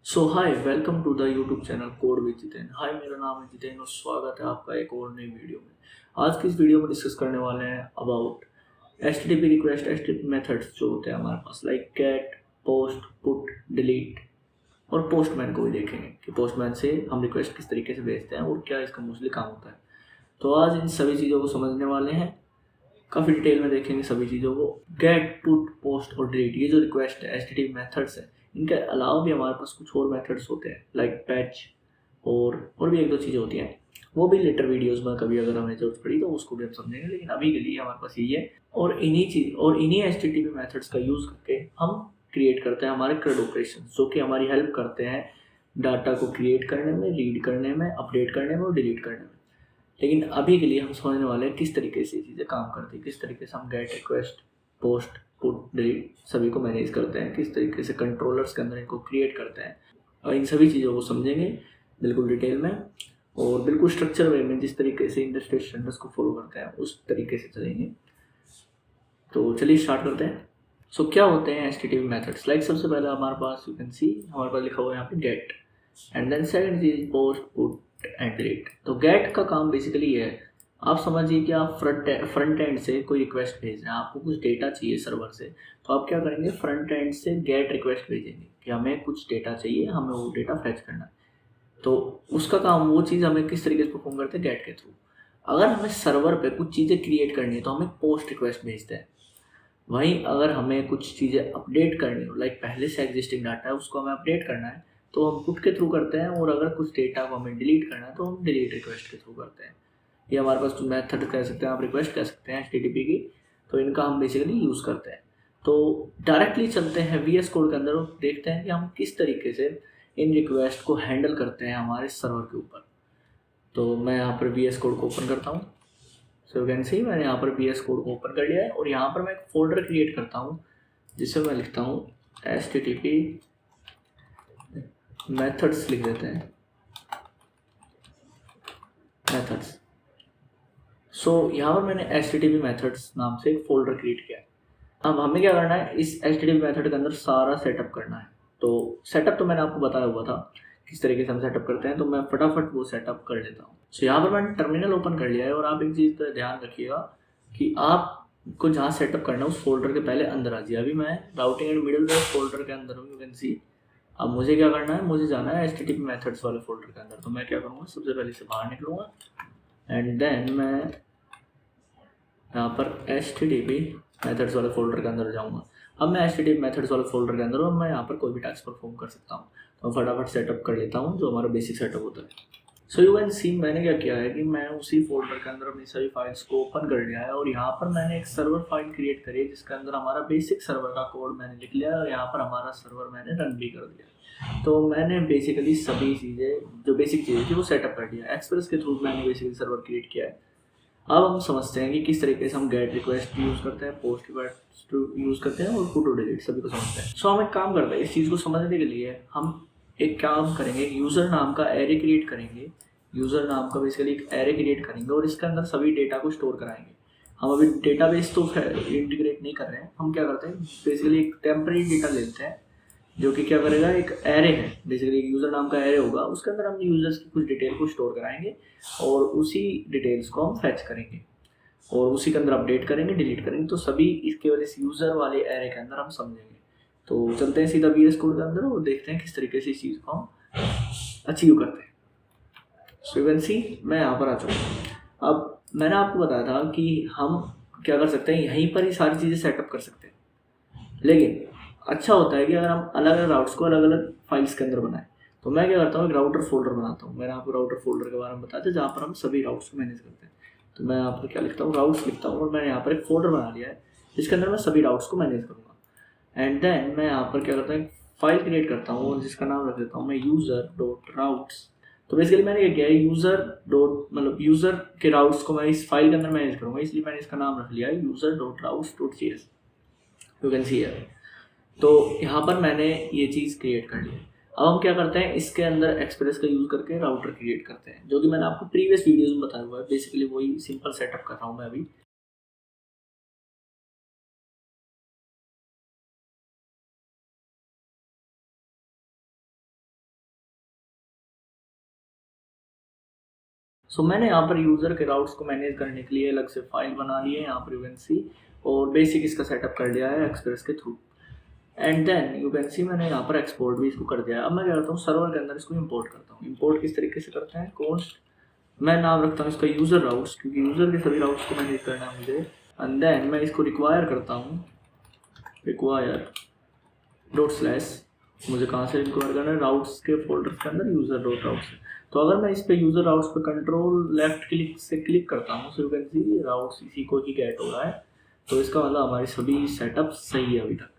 So hi welcome to the YouTube channel code with Jiten. Hi, मेरा नाम है जितेन और स्वागत है आपका एक और नई वीडियो में। आज की इस वीडियो में डिस्कस करने वाले हैं about HTTP request HTTP methods जो होते हैं हमारे पास, like get, post, put, delete और पोस्टमैन को भी देखेंगे कि पोस्टमैन से हम रिक्वेस्ट किस तरीके से भेजते हैं और क्या इसका मोस्टली काम होता है। तो आज इन सभी चीज़ों को समझने वाले हैं, काफ़ी डिटेल में देखेंगे सभी चीज़ों को। गेट, पुट, पोस्ट और डिलीट, ये जो रिक्वेस्ट है एचटीटीपी मेथड्स है, इनके अलावा भी हमारे पास कुछ और मेथड्स होते हैं लाइक पैच और भी एक दो चीज़ें होती हैं। वो भी लेटर वीडियोस में कभी अगर हमें जरूरत पड़ी तो उसको भी हम समझेंगे, लेकिन अभी के लिए हमारे पास यही है। और इन्हीं एचटीटीपी मेथड्स का यूज़ करके हम क्रिएट करते हैं हमारे CRUD ऑपरेशन, जो कि हमारी हेल्प करते हैं डाटा को क्रिएट करने में, रीड करने में, अपडेट करने में और डिलीट करने में। लेकिन अभी के लिए हम समझने वाले हैं किस तरीके से चीज़ें काम करती है, किस तरीके से हम get, request, post, put, delete सभी को मैनेज करते हैं, किस तरीके से कंट्रोलर्स के अंदर इनको क्रिएट करते हैं। और इन सभी चीज़ों को समझेंगे बिल्कुल डिटेल में और बिल्कुल स्ट्रक्चर वे में, जिस तरीके से इंडस्ट्री स्टैंडर्ड्स को फॉलो करते हैं उस तरीके से चलेंगे। तो चलिए स्टार्ट करते हैं। सो क्या होते हैं एचटीटीपी मेथड्स? लाइक सबसे पहले हमारे पास यू कैन सी हमारे पास लिखा हुआ है यहाँ पे गेट, एंड देन सेकंड चीज पोस्ट, पुट एंड डिलीट। तो गेट का काम बेसिकली ये है, आप समझिए कि आप फ्रंट एंड से कोई रिक्वेस्ट भेज रहे हैं, आपको कुछ डेटा चाहिए सर्वर से, तो आप क्या करेंगे, फ्रंट एंड से गेट रिक्वेस्ट भेजेंगे कि हमें कुछ डेटा चाहिए, हमें वो डेटा फेच करना है। तो उसका काम, वो चीज़ हमें किस तरीके से परफॉर्म करते हैं, गेट के थ्रू। अगर हमें सर्वर पे कुछ चीज़ें क्रिएट करनी है तो हमें पोस्ट रिक्वेस्ट भेजते हैं। वहीं अगर हमें कुछ चीज़ें अपडेट करनी हो, लाइक पहले से एग्जिस्टिंग डाटा है उसको हमें अपडेट करना है, तो हम पुट के थ्रू करते हैं। और अगर कुछ डेटा को हमें डिलीट करना है तो हम डिलीट रिक्वेस्ट के थ्रू करते हैं। ये हमारे पास मेथड कह सकते हैं, आप रिक्वेस्ट कह सकते हैं एचटीटीपी की। तो इनका हम बेसिकली यूज़ करते हैं। तो डायरेक्टली चलते हैं VS कोड के अंदर और देखते हैं कि हम किस तरीके से इन रिक्वेस्ट को हैंडल करते हैं हमारे सर्वर के ऊपर। तो मैं यहाँ पर VS कोड को ओपन करता हूँ। सो यू कैन सी मैंने यहाँ पर VS कोड को ओपन कर लिया है और यहाँ पर मैं एक फोल्डर क्रिएट करता हूँ जिससे मैं लिखता हूँ HTTP मेथड्स, लिख देते हैं मेथड्स। सो यहाँ पर मैंने HTTP मेथड्स नाम से एक फोल्डर क्रिएट किया है। अब हमें क्या करना है, इस HTTP मेथड के अंदर सारा सेटअप करना है। तो सेटअप तो मैंने आपको बताया हुआ था किस तरीके से हम सेटअप करते हैं, तो मैं फटाफट वो सेटअप कर लेता हूँ। सो यहाँ पर मैंने टर्मिनल ओपन कर लिया है और आप एक चीज़ का ध्यान रखिएगा कि आपको जहाँ सेटअप करना है उस फोल्डर के पहले अंदर आ जाइए। अभी मैं राउटिंग एंड मिडलवेयर फोल्डर के अंदर हूँ, यू कैन सी। अब मुझे क्या करना है, मुझे जाना है HTTP मेथड्स वाले फोल्डर के अंदर। तो मैं क्या करूँगा, सबसे पहले से बाहर निकलूँगा एंड देन मैं यहाँ पर HTTP मेथड्स वाले फोल्डर के अंदर जाऊँगा। अब मैं HTTP मेथड्स वाले फोल्डर के अंदर हूँ, मैं यहाँ पर कोई भी टास्क परफॉर्म कर सकता हूँ। तो फटाफट सेटअप कर लेता हूँ जो हमारा बेसिक सेटअप होता है। सो यू कैन सी मैंने क्या किया है कि मैं उसी फोल्डर के अंदर अपनी सभी फाइल्स को ओपन कर लिया है और यहाँ पर मैंने एक सर्वर फाइल क्रिएट करी है जिसके अंदर हमारा बेसिक सर्वर का कोड मैंने लिख लिया है और यहाँ पर हमारा सर्वर मैंने रन भी कर दिया। तो मैंने बेसिकली सभी चीज़ें, जो बेसिक चीज़ें थी वो सेटअप कर दिया। एक्सप्रेस के थ्रू मैंने बेसिकली सर्वर क्रिएट किया है। अब हम समझते हैं कि किस तरीके से हम गेट रिक्वेस्ट यूज़ करते हैं, पोस्ट रिक्वेस्ट यूज़ करते हैं और पुट और डिलीट सभी को समझते हैं। सो हम एक काम करते हैं, इस चीज़ को समझने के लिए हम एक काम करेंगे, यूज़र नाम का एरे क्रिएट करेंगे। यूज़र नाम का बेसिकली एक एरे क्रिएट करेंगे और इसके अंदर सभी डेटा को स्टोर कराएंगे। हम अभी डेटाबेस तो इंटीग्रेट नहीं कर रहे हैं, हम क्या करते हैं, बेसिकली एक टेम्परेरी डेटा लेते हैं जो कि क्या करेगा, एक एरे है बेसिकली, एक यूज़र नाम का एरे होगा, उसके अंदर हम यूज़र्स की कुछ डिटेल को स्टोर कराएंगे और उसी डिटेल्स को हम फैच करेंगे और उसी के अंदर अपडेट करेंगे, डिलीट करेंगे। तो सभी इसके वजह से यूज़र वाले एरे के अंदर हम समझेंगे। तो चलते हैं सीधा VS कोड के अंदर और देखते हैं किस तरीके से इस चीज़ को हम अचीव करते हैं। सो यू कैन सी मैं यहाँ पर आ चुका हूँ। अब मैंने आपको बताया था कि हम क्या कर सकते हैं, यहीं पर ही सारी चीज़ें सेटअप कर सकते हैं। लेकिन अच्छा होता है कि अगर हम अलग अलग राउट्स को अलग अलग फाइल्स के अंदर बनाएं। तो मैं क्या करता हूँ, एक राउटर फोल्डर बनाता हूँ। मैंने आपको राउटर फोल्डर के बारे में बताया था जहाँ पर हम सभी राउट्स को मैनेज करते हैं। तो मैं यहाँ पर क्या लिखता हूँ, राउट्स लिखता हूँ और मैंने यहाँ पर एक फोल्डर बना लिया है जिसके अंदर मैं सभी राउट्स को मैनेज करूँगा। एंड देन मैं यहाँ पर क्या करता हूँ, फाइल क्रिएट करता हूँ और जिसका नाम रख देता हूँ मैं user.routes। तो बेसिकली मैंने क्या किया है, यूज़र के राउट्स को मैं इस फाइल के अंदर मैनेज करूँगा, इसलिए मैंने इसका नाम रख लिया है user.routes.js। You can see here. तो यहाँ पर मैंने ये चीज़ क्रिएट कर ली है। अब हम क्या करते हैं, इसके अंदर एक्सप्रेस का यूज़ करके राउटर क्रिएट करते हैं, जो कि मैंने आपको प्रीवियस वीडियोस में बताया हुआ है। बेसिकली वही सिंपल सेटअप कर रहा हूँ मैं अभी। सो मैंने यहाँ पर यूज़र के राउट्स को मैनेज करने के लिए अलग से फाइल बना ली है यहाँ पर, यू कैन सी, और बेसिक इसका सेटअप कर लिया है एक्सप्रेस के थ्रू। And then you can see मैंने यहाँ पर एक्सपोर्ट भी इसको कर दिया है। अब मैं क्या करता हूँ, सर्वर के अंदर इसको इंपोर्ट करता हूँ। इंपोर्ट किस तरीके से करते हैं, कॉन्स्ट, मैं नाम रखता हूँ इसका यूज़र राउट्स, क्योंकि यूज़र के सभी राउट्स को मैनेज करना है मुझे। एंड देन मैं इसको रिक्वायर करता हूँ, रिक्वायर डॉट स्लैश, मुझे कहाँ से रिक्वायर करना है, राउट्स के फोल्डर के अंदर यूज़र डॉट राउट्स। तो अगर मैं इस पे यूज़र राउट्स पे कंट्रोल लेफ्ट क्लिक से क्लिक करता हूँ, so you can C routes इसी को ही गेट हो रहा है। तो इसका मतलब हमारी सभी सेटअप सही है अभी तक।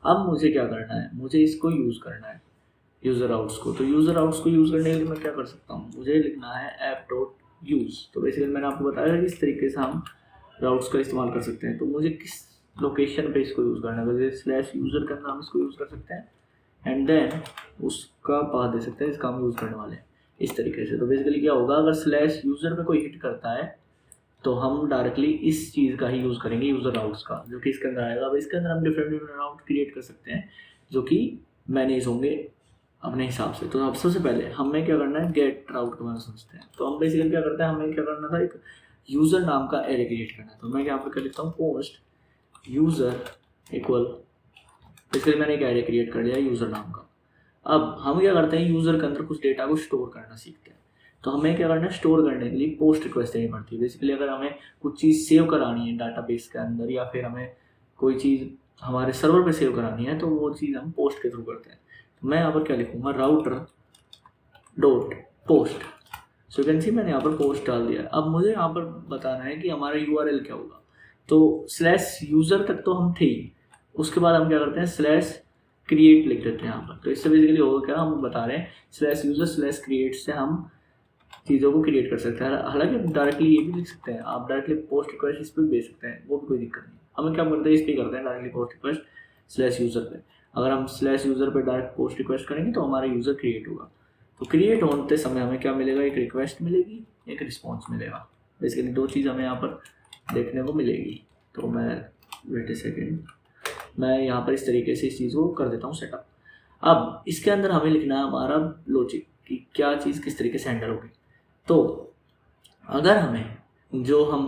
अब मुझे क्या करना है, मुझे इसको यूज़ करना है यूज़र राउट्स को। तो यूज़र राउट्स को यूज़ करने के लिए मैं क्या कर सकता हूँ, मुझे लिखना है ऐप डॉट यूज़। तो बेसिकली मैंने आपको बताया कि इस तरीके से हम राउट्स का इस्तेमाल कर सकते हैं। तो मुझे किस लोकेशन पे इसको यूज़ करना है, वैसे स्लैश यूज़र के अंदर हम इसको यूज़ कर सकते हैं। एंड देन उसका पाथ दे सकते हैं, इसका हम यूज़ करने वाले हैं इस तरीके से। तो बेसिकली क्या होगा, अगर स्लैश यूज़र पे कोई हिट करता है तो हम डायरेक्टली इस चीज़ का ही यूज़ करेंगे, यूज़र राउट्स का, जो कि इसके अंदर आएगा। अब इसके अंदर हम डिफरेंट डिफरेंट राउट क्रिएट कर सकते हैं जो कि मैनेज होंगे अपने हिसाब से। तो अब सबसे पहले हमें क्या करना है, गेट राउट के बारे में समझते हैं। तो हम बेसिकली क्या करते हैं, हमें क्या करना था, एक यूज़र नाम का एरे क्रिएट करना है। तो मैं यहाँ पर कर लेता हूँ पोस्ट यूज़र इक्वल, बेसिकली मैंने एक एरे क्रिएट कर लिया यूज़र नाम का। अब हम क्या करते हैं, यूज़र के अंदर कुछ डेटा को स्टोर करना सीखते हैं। तो हमें क्या करना है, स्टोर करने के लिए पोस्ट रिक्वेस्ट देनी पड़ती है। बेसिकली अगर हमें कुछ चीज़ सेव करानी है डाटाबेस के अंदर, या फिर हमें कोई चीज़ हमारे सर्वर पे सेव करानी है, तो वो चीज़ हम पोस्ट के थ्रू करते हैं। तो मैं यहाँ पर क्या लिखूँगा, router dot post. So you can see मैंने यहाँ पर पोस्ट डाल दिया। अब मुझे यहाँ पर बताना है कि हमारा URL क्या होगा। तो स्लैश यूज़र तक तो हम थे ही, उसके बाद हम क्या करते हैं, स्लैश क्रिएट लिख देते हैं यहाँ पर। तो इससे बेसिकली होगा क्या, हम बता रहे हैं स्लैश यूज़र स्लैश क्रिएट से हम चीज़ों को क्रिएट कर सकते हैं। हालांकि डायरेक्टली ये भी लिख सकते हैं, आप डायरेक्टली पोस्ट रिक्वेस्ट इस पर भी भेज सकते हैं, वो भी कोई दिक्कत नहीं। हमें क्या करते हैं, इस पर करते हैं directly post request slash user पे। अगर हम स्लैश यूज़र पे डायरेक्ट पोस्ट रिक्वेस्ट करेंगे तो हमारा यूज़र क्रिएट होगा। तो क्रिएट होते समय हमें क्या मिलेगा, एक रिक्वेस्ट मिलेगी, एक रिस्पॉन्स मिलेगा। बेसिकली दो चीज़ हमें यहाँ पर देखने को मिलेगी। तो मैं वेट ए सेकेंड, मैं यहाँ पर इस तरीके से इस चीज़ को कर देता हूँ सेटअप। अब इसके अंदर हमें लिखना है हमारा लॉजिक कि क्या चीज़ किस तरीके से हैंडल होगी। तो अगर हमें जो हम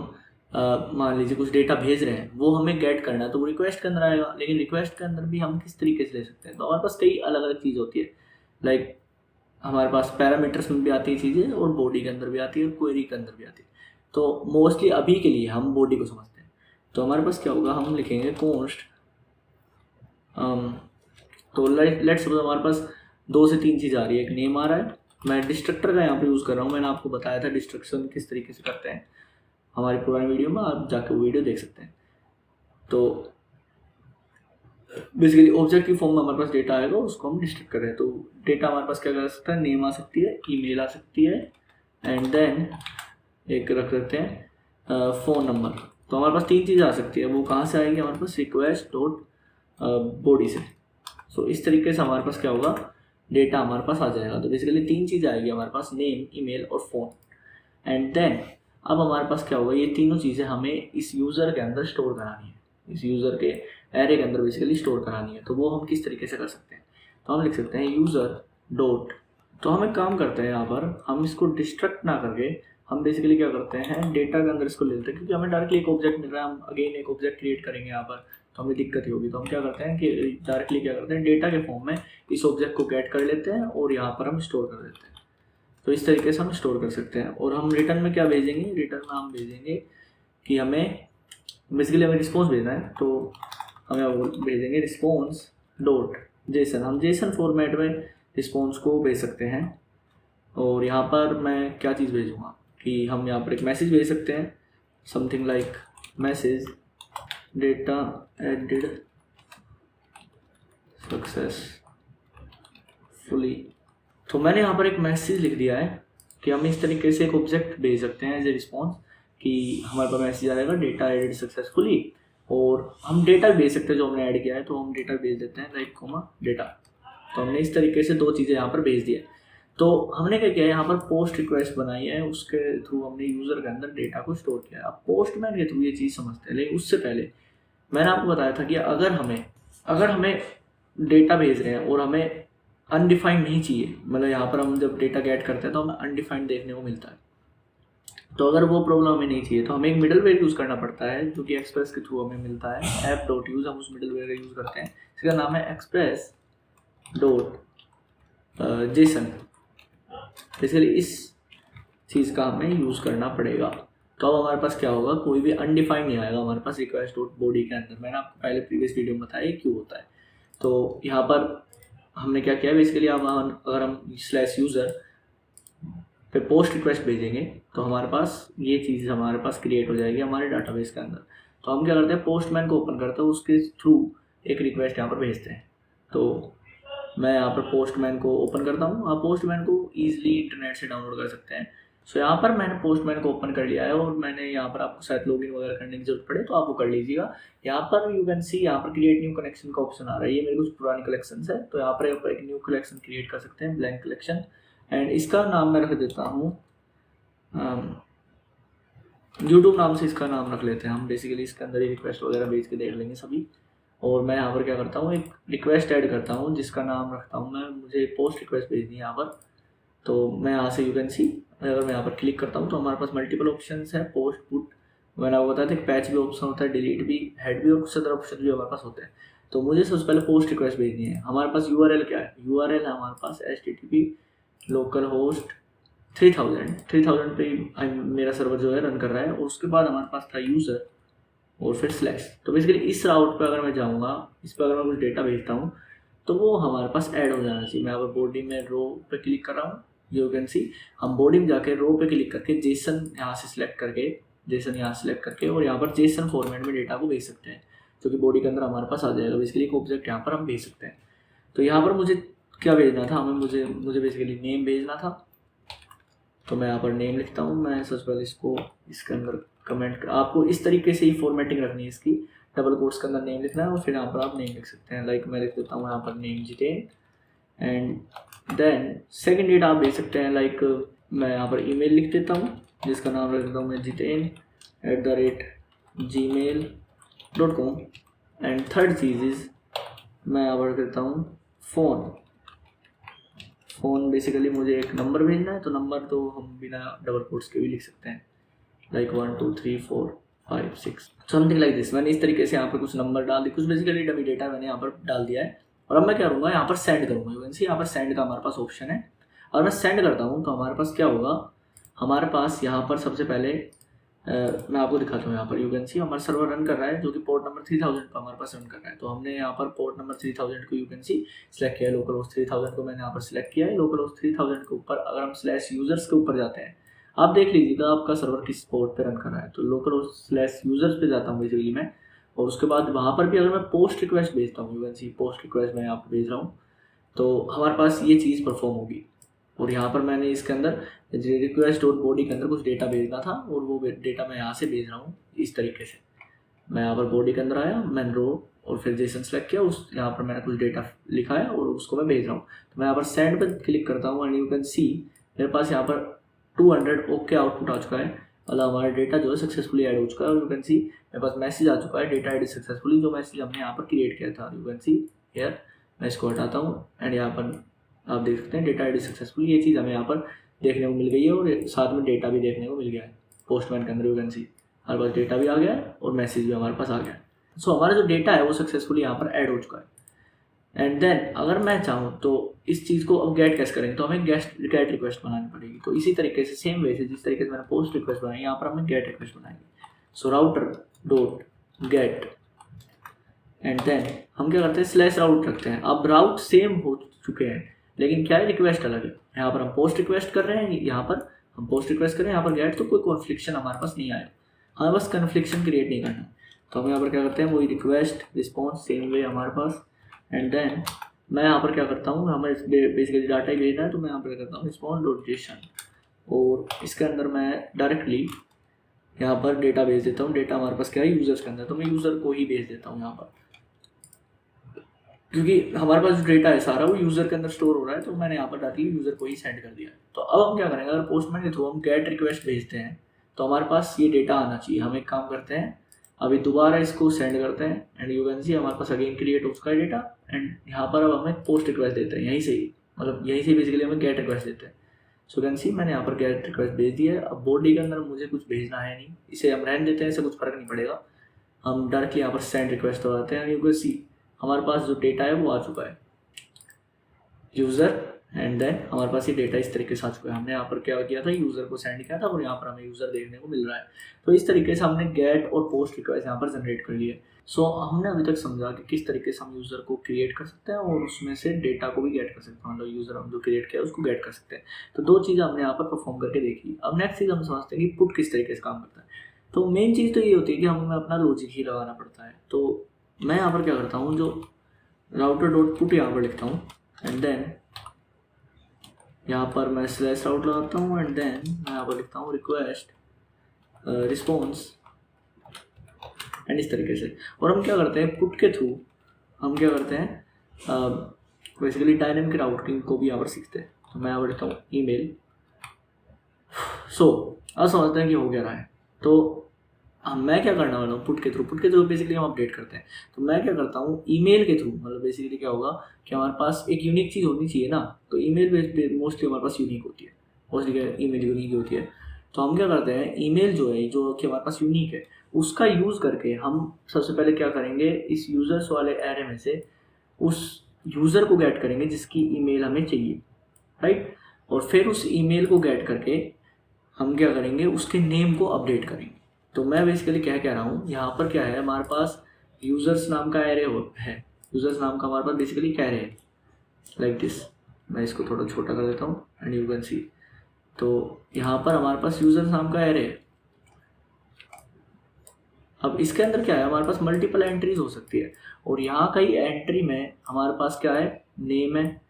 मान लीजिए कुछ डेटा भेज रहे हैं वो हमें गेट करना है, तो वो रिक्वेस्ट के अंदर आएगा। लेकिन रिक्वेस्ट के अंदर भी हम किस तरीके से ले सकते हैं, तो हमारे पास कई अलग अलग चीज़ होती है। लाइक हमारे पास पैरामीटर्स में भी आती है चीज़ें, और बॉडी के अंदर भी आती है, और क्वेरी के अंदर भी आती है। तो मोस्टली अभी के लिए हम बॉडी को समझते हैं। तो हमारे पास क्या होगा, हम लिखेंगे कॉन्स्ट, तो लेट्स सपोज हमारे पास 2 से 3 चीज़ आ रही है। एक नेम आ रहा है, मैं डिस्ट्रक्टर का यहाँ पे यूज़ कर रहा हूँ। मैंने आपको बताया था डिस्ट्रक्शन किस तरीके से करते हैं हमारी पुरानी वीडियो में, आप जाके वो वीडियो देख सकते हैं। तो बेसिकली ऑब्जेक्ट की फॉर्म में हमारे पास डेटा आएगा, उसको हम डिस्ट्रक्ट कर रहे हैं। तो डेटा हमारे पास क्या कर सकता है, नेम आ सकती है, ईमेल आ सकती है, एंड देन एक रख सकते हैं फ़ोन नंबर। तो हमारे पास 3 चीज़ें आ सकती है। वो कहाँ से आएगी, हमारे पास रिक्वेस्ट डॉट बॉडी से। सो इस तरीके से हमारे पास क्या होगा, डेटा हमारे पास आ जाएगा। तो बेसिकली 3 चीज़ें आएगी हमारे पास, नेम, ईमेल और फ़ोन। एंड देन अब हमारे पास क्या होगा, ये तीनों चीज़ें हमें इस यूज़र के अंदर स्टोर करानी है, इस यूज़र के एरे के अंदर बेसिकली स्टोर करानी है। तो वो हम किस तरीके से कर सकते हैं, तो हम लिख सकते हैं यूज़र डॉट। तो हम एक काम करते हैं यहाँ पर, हम इसको डिस्ट्रक्ट ना करके हम बेसिकली क्या करते हैं, डेटा के अंदर इसको ले लेते हैं। क्योंकि हमें डायरेक्टली एक ऑब्जेक्ट मिल रहा है, हम अगेन एक ऑब्जेक्ट क्रिएट करेंगे यहाँ पर, तो हमें दिक्कत ही होगी। तो हम क्या करते हैं कि डायरेक्टली क्या करते हैं, डेटा के फॉर्म में इस ऑब्जेक्ट को गेट कर लेते हैं और यहाँ पर हम स्टोर कर देते हैं। तो इस तरीके से हम स्टोर कर सकते हैं। और हम रिटर्न में क्या भेजेंगे, रिटर्न में हम भेजेंगे कि हमें बेसिकली हमें रिस्पॉन्स भेजना है। तो हमें भेजेंगे रिस्पॉन्स डॉट जेसन। हम जेसन फॉर्मेट में रिस्पॉन्स को भेज सकते हैं। और यहाँ पर मैं क्या चीज़ भेजूँगा कि हम यहाँ पर एक मैसेज भेज सकते हैं, something like message data added successfully. तो मैंने यहाँ पर एक मैसेज लिख दिया है कि हम इस तरीके से एक ऑब्जेक्ट भेज सकते हैं एज ए रिस्पॉन्स कि हमारे पास मैसेज आएगा डेटा एडिड सक्सेसफुली। और हम डेटा भेज सकते हैं जो हमने ऐड किया है, तो हम डेटा भेज देते हैं लाइक कोमा डेटा। तो हमने इस तरीके से 2 चीज़ें यहाँ पर भेज दी है। तो हमने क्या किया है, यहाँ पर पोस्ट रिक्वेस्ट बनाई है, उसके थ्रू हमने यूज़र के अंदर डेटा को स्टोर किया है। अब पोस्टमैन के थ्रू ये चीज़ समझते हैं। लेकिन उससे पहले मैंने आपको बताया था कि अगर हमें डेटा भेज रहे हैं और हमें अनडिफाइंड नहीं चाहिए, मतलब यहाँ पर हम जब डेटा गेट करते हैं तो हमें अनडिफाइंड देखने को मिलता है। तो अगर वो प्रॉब्लम हमें नहीं चाहिए तो हमें एक मिडलवेयर यूज़ करना पड़ता है जो कि एक्सप्रेस के थ्रू हमें मिलता है। ऐप डॉट यूज़ हम उस मिडलवेयर का यूज़ करते हैं, इसका नाम है एक्सप्रेस डॉट जेसन। बेसिकली इस चीज़ का हमें यूज़ करना पड़ेगा। तो अब हमारे पास क्या होगा, कोई भी अनडिफाइंड नहीं आएगा हमारे पास रिक्वेस्ट डॉट बॉडी के अंदर। मैंने आपको पहले प्रीवियस वीडियो में बताया क्यों होता है। तो यहाँ पर हमने क्या किया, बेसिकली अगर हम स्लैश यूज़र पे पोस्ट रिक्वेस्ट भेजेंगे तो हमारे पास ये चीज़ हमारे पास क्रिएट हो जाएगी हमारे डाटाबेस के अंदर। तो हम क्या करते हैं, पोस्टमैन को ओपन करते हैं, उसके थ्रू एक रिक्वेस्ट यहाँ पर भेजते हैं। तो मैं यहाँ पर पोस्टमैन को ओपन करता हूँ। आप पोस्टमैन को ईजिली इंटरनेट से डाउनलोड कर सकते हैं। सो यहाँ पर मैंने पोस्टमैन को ओपन कर लिया है और मैंने यहाँ पर आपको शायद लॉगिन वगैरह करने की जरूरत पड़े तो आप वो कर लीजिएगा। यहाँ पर यू कैन सी यहाँ पर क्रिएट न्यू कनेक्शन का ऑप्शन आ रहा है। ये मेरे कुछ पुरानी कलेक्शन है, तो यहाँ पर एक न्यू कलेक्शन क्रिएट कर सकते हैं, ब्लैंक कलेक्शन। एंड इसका नाम मैं रख देता हूँ यूट्यूब नाम से इसका नाम रख लेते हैं हम। बेसिकली इसके अंदर ही रिक्वेस्ट वगैरह भेज के देख लेंगे सभी। और मैं यहाँ पर क्या करता हूँ, एक रिक्वेस्ट ऐड करता हूँ जिसका नाम रखता हूँ मैं, मुझे पोस्ट रिक्वेस्ट भेजनी है यहाँ पर। तो मैं यहाँ से यू कैन सी अगर मैं यहाँ पर क्लिक करता हूँ तो हमारे पास मल्टीपल ऑप्शन है, पोस्ट पुट, मैंने आपको बताया था कि पैच भी ऑप्शन होता है, डिलीट भी, हेड भी और कुछ अदर ऑप्शन भी हमारे पास होते हैं। तो मुझे सबसे पहले पोस्ट रिक्वेस्ट भेजनी है। हमारे पास URL क्या है, URL है हमारे पास HTTP लोकल होस्ट 3000 पे मेरा सर्वर जो है रन कर रहा है। और उसके बाद हमारे पास था यूज़र और फिर स्लैश। तो बेसिकली इस राउट पे अगर मैं जाऊँगा, इस पर अगर मैं कुछ डेटा भेजता हूँ तो वो हमारे पास ऐड हो जाना चाहिए। मैं यहाँ पर बॉडी में रो पे क्लिक कर रहा हूँ, यू कैन सी हम बॉडी में जाके रो पे क्लिक करके जेसन यहाँ से सिलेक्ट करके और यहाँ पर जेसन फॉर्मेट में डेटा को भेज सकते हैं, जो कि बॉडी के अंदर हमारे पास आ जाएगा। बेसिकली एक ऑब्जेक्ट यहाँ पर हम भेज सकते हैं। तो यहाँ पर मुझे क्या भेजना था, मुझे बेसिकली नेम भेजना था। तो मैं यहाँ पर नेम लिखता हूँ। मैं सबसे पहले इसको इसके अंदर कमेंट आपको इस तरीके से ही फॉर्मेटिंग रखनी है इसकी, डबल कोट्स के अंदर नेम लिखना है और फिर यहाँ पर आप नेम लिख सकते हैं। लाइक मैं लिख देता हूँ यहाँ पर name Jiten and then second date आप दे सकते हैं। लाइक मैं यहाँ पर ईमेल लिख देता हूँ जिसका नाम रख देता हूँ मैं jitain@gmail.com। And third cheese is मैं यहाँ पर करता हूँ फ़ोन बेसिकली मुझे एक नंबर भेजना है। तो नंबर तो हम बिना डबल कोट्स के भी लिख सकते हैं, लाइक 1 2 3 4 5 6 समथिंग लाइक दिस। मैंने इस तरीके से यहाँ पर कुछ नंबर डाल दी, कुछ बेसिकली डमी डेटा मैंने यहाँ पर डाल दिया है। और अब मैं क्या करूँगा, यहाँ पर सेंड करूँगा। यू कैन सी यहाँ पर सेंड का हमारे पास ऑप्शन है। और मैं सेंड करता हूँ तो हमारे पास क्या होगा, हमारे पास यहाँ पर सबसे पहले मैं आपको दिखाता हूँ। यहाँ पर यू कैन सी हमारा सर्वर रन कर रहा है जो कि पोर्ट नंबर 3000 पर हमारे पास रन कर रहा है। तो हमने यहाँ पर पोर्ट नंबर 3000 को यू कैन सी सिलेक्ट किया है। लोकल होस्ट 3000 को मैंने यहाँ पर सिलेक्ट किया है। लोकल होस्ट 3000 के ऊपर अगर हम स्लैश यूजर्स के ऊपर जाते हैं, आप देख लीजिएगा आपका सर्वर किस पोर्ट पे रन कर रहा है। तो लोकल होस्ट स्लैश यूजर्स पे जाता हूँ बेसिकली मैं। और उसके बाद वहाँ पर भी अगर मैं पोस्ट रिक्वेस्ट भेजता हूँ, you can C post request मैं यहाँ पर भेज रहा हूँ, तो हमारे पास ये चीज़ परफॉर्म होगी। और यहाँ पर मैंने इसके अंदर रिक्वेस्ट डॉट बॉडी के अंदर कुछ डेटा भेजना था और वो डेटा मैं यहाँ से भेज रहा हूँ इस तरीके से। मैं यहाँ पर बॉडी के अंदर आया, मैंने रो और फिर जेसन सेलेक्ट किया, उस यहाँ पर मैंने कुछ डेटा लिखा है और उसको मैं भेज रहा हूँ। तो मैं यहाँ पर सेंड पर क्लिक करता हूँ एंड यू कैन सी मेरे पास यहाँ पर 200 ओके आउटपुट आ चुका है। मतलब हमारा डेटा जो है सक्सेसफुली ऐड हो चुका है। और यू कैन सी मेरे पास मैसेज आ चुका है, डेटा ऐड सक्सेसफुली, जो मैसेज हमने यहाँ पर क्रिएट किया था। यू कैन सी हियर मैं इसको हटाता हूँ एंड यहाँ पर आप देख सकते हैं डेटा ऐड सक्सेसफुली। ये चीज़ हमें यहाँ पर देखने को मिल गई है और साथ में डेटा भी देखने को मिल गया है पोस्टमैन के अंदर। यू कैन सी हमारे पास डेटा भी आ गया है और मैसेज भी हमारे पास आ गया है। सो हमारा जो डेटा है वो सक्सेसफुली यहाँ पर ऐड हो चुका है। एंड देन अगर मैं चाहूँ तो इस चीज़ को अब गेट कैसे करेंगे, तो हमें गेट रिक्वेस्ट बनानी पड़ेगी। तो इसी तरीके से सेम वे से जिस तरीके से मैंने पोस्ट रिक्वेस्ट बनाई, यहाँ पर हमें गेट रिक्वेस्ट बनाएंगे। So router dot get and then हम क्या करते हैं, स्लैश राउट रखते हैं। अब राउट सेम हो चुके हैं लेकिन क्या है, रिक्वेस्ट अलग है। यहाँ पर हम पोस्ट रिक्वेस्ट कर रहे हैं, यहाँ पर हम पोस्ट रिक्वेस्ट कर रहे हैं, यहाँ पर गेट। तो कोई कॉन्फ्लिक्शन हमारे पास नहीं आएगा, हमें बस कन्फ्लिक्शन क्रिएट नहीं करना। तो हम यहाँ पर क्या करते हैं, वही रिक्वेस्ट रिस्पॉन्स सेम वे हमारे पास। एंड देन मैं यहाँ पर क्या करता हूँ, हमें बेसिकली डाटा ही भेजना है। तो मैं यहाँ पर क्या करता हूँ, रिस्पॉन्स डॉट जेसन, और इसके अंदर मैं डायरेक्टली यहाँ पर डेटा भेज देता हूँ। डेटा हमारे पास क्या है, यूजर्स के अंदर। तो मैं यूज़र को ही भेज देता हूँ यहाँ पर, क्योंकि हमारे पास जो डेटा है सारा वो यूज़र के अंदर स्टोर हो रहा है। तो मैंने यहाँ पर डायरेक्टली यूज़र को ही सेंड कर दिया। तो अब हम क्या करेंगे, अगर पोस्टमैन के थ्रू हम गेट रिक्वेस्ट भेजते हैं तो हमारे पास ये डेटा आना चाहिए। हम एक काम करते हैं, अभी दोबारा इसको सेंड करते हैं एंड यू कैन सी हमारे पास अगेन क्रिएट हो उसका डेटा। एंड यहाँ पर अब हमें पोस्ट रिक्वेस्ट देते हैं, यहीं से ही, मतलब यहीं से बेसिकली हमें गेट रिक्वेस्ट देते हैं। सो कैन सी मैंने यहाँ पर गेट रिक्वेस्ट भेज दी है। अब बॉडी के अंदर मुझे कुछ भेजना है नहीं, इसे हम रहने देते हैं, इससे कुछ फर्क नहीं पड़ेगा। हम डायरेक्टली यहाँ पर सेंड रिक्वेस्ट दबाते हैं। यू कैन सी हमारे पास जो डेटा है वो आ चुका है यूज़र, एंड देन हमारे पास ये डेटा इस तरीके से आ चुका है। हमने यहाँ पर क्या किया था, यूज़र को सेंड किया था और यहाँ पर हमें यूज़र देखने को मिल रहा है। तो इस तरीके से हमने गेट और पोस्ट रिक्वेस्ट यहाँ पर जनरेट कर लिए। सो हमने अभी तक समझा कि किस तरीके से हम यूज़र को क्रिएट कर सकते हैं और उसमें से डेटा को भी गेट कर सकते हैं, मतलब यूज़र हम जो क्रिएट किया है उसको गेट कर सकते हैं। तो दो चीज़ें हमने यहाँ पर परफॉर्म करके देखी। अब नेक्स्ट चीज़ हम समझते हैं कि पुट किस तरीके से काम करता है। तो मेन चीज़ तो ये होती है कि हमें अपना लॉजिक ही लगाना पड़ता है। तो मैं यहाँ पर क्या करता हूँ, जो राउटर डॉट पुट यहाँ पर लिखता हूँ एंड देन यहाँ पर मैं स्लैश राउट लगाता हूँ एंड देन मैं यहाँ पर लिखता हूँ रिक्वेस्ट रिस्पॉन्स एंड इस तरीके से। और हम क्या करते हैं, पुट के थ्रू हम क्या करते हैं, बेसिकली डायनेमिक राउटिंग को भी यहाँ पर सीखते हैं। तो मैं यहाँ पर लिखता हूँ ईमेल। सो अब समझते हैं कि हो क्या रहा है। तो मैं क्या करने वाला हूँ, पुट के थ्रू बेसिकली हम अपडेट करते हैं। तो मैं क्या करता हूँ ईमेल के थ्रू, मतलब बेसिकली क्या होगा कि हमारे पास एक यूनिक चीज़ होनी चाहिए ना। तो ईमेल मोस्टली हमारे पास यूनिक होती है, मोस्टली क्या ईमेल यूनिक होती है। तो हम क्या करते हैं, ईमेल जो है जो कि हमारे पास यूनिक है उसका यूज़ करके हम सबसे पहले क्या करेंगे, इस यूज़र्स वाले एरे में से उस यूज़र को गेट करेंगे जिसकी ईमेल हमें चाहिए, राइट। और फिर उस ईमेल को गेट करके हम क्या करेंगे, उसके नेम को अपडेट करेंगे। तो मैं बेसिकली क्या कह रहा हूँ, यहाँ पर क्या है, हमारे पास यूज़र्स नाम का एरे है। यूज़र्स नाम का हमारे पास बेसिकली क्या एरे है, लाइक दिस। मैं इसको थोड़ा छोटा कर देता हूँ एंड यू कैन सी। तो यहाँ पर हमारे पास यूज़र्स नाम का एरे है। अब इसके अंदर क्या है, हमारे पास मल्टीपल एंट्रीज हो सकती है और यहाँ कई एंट्री में हमारे पास क्या है, नेम है,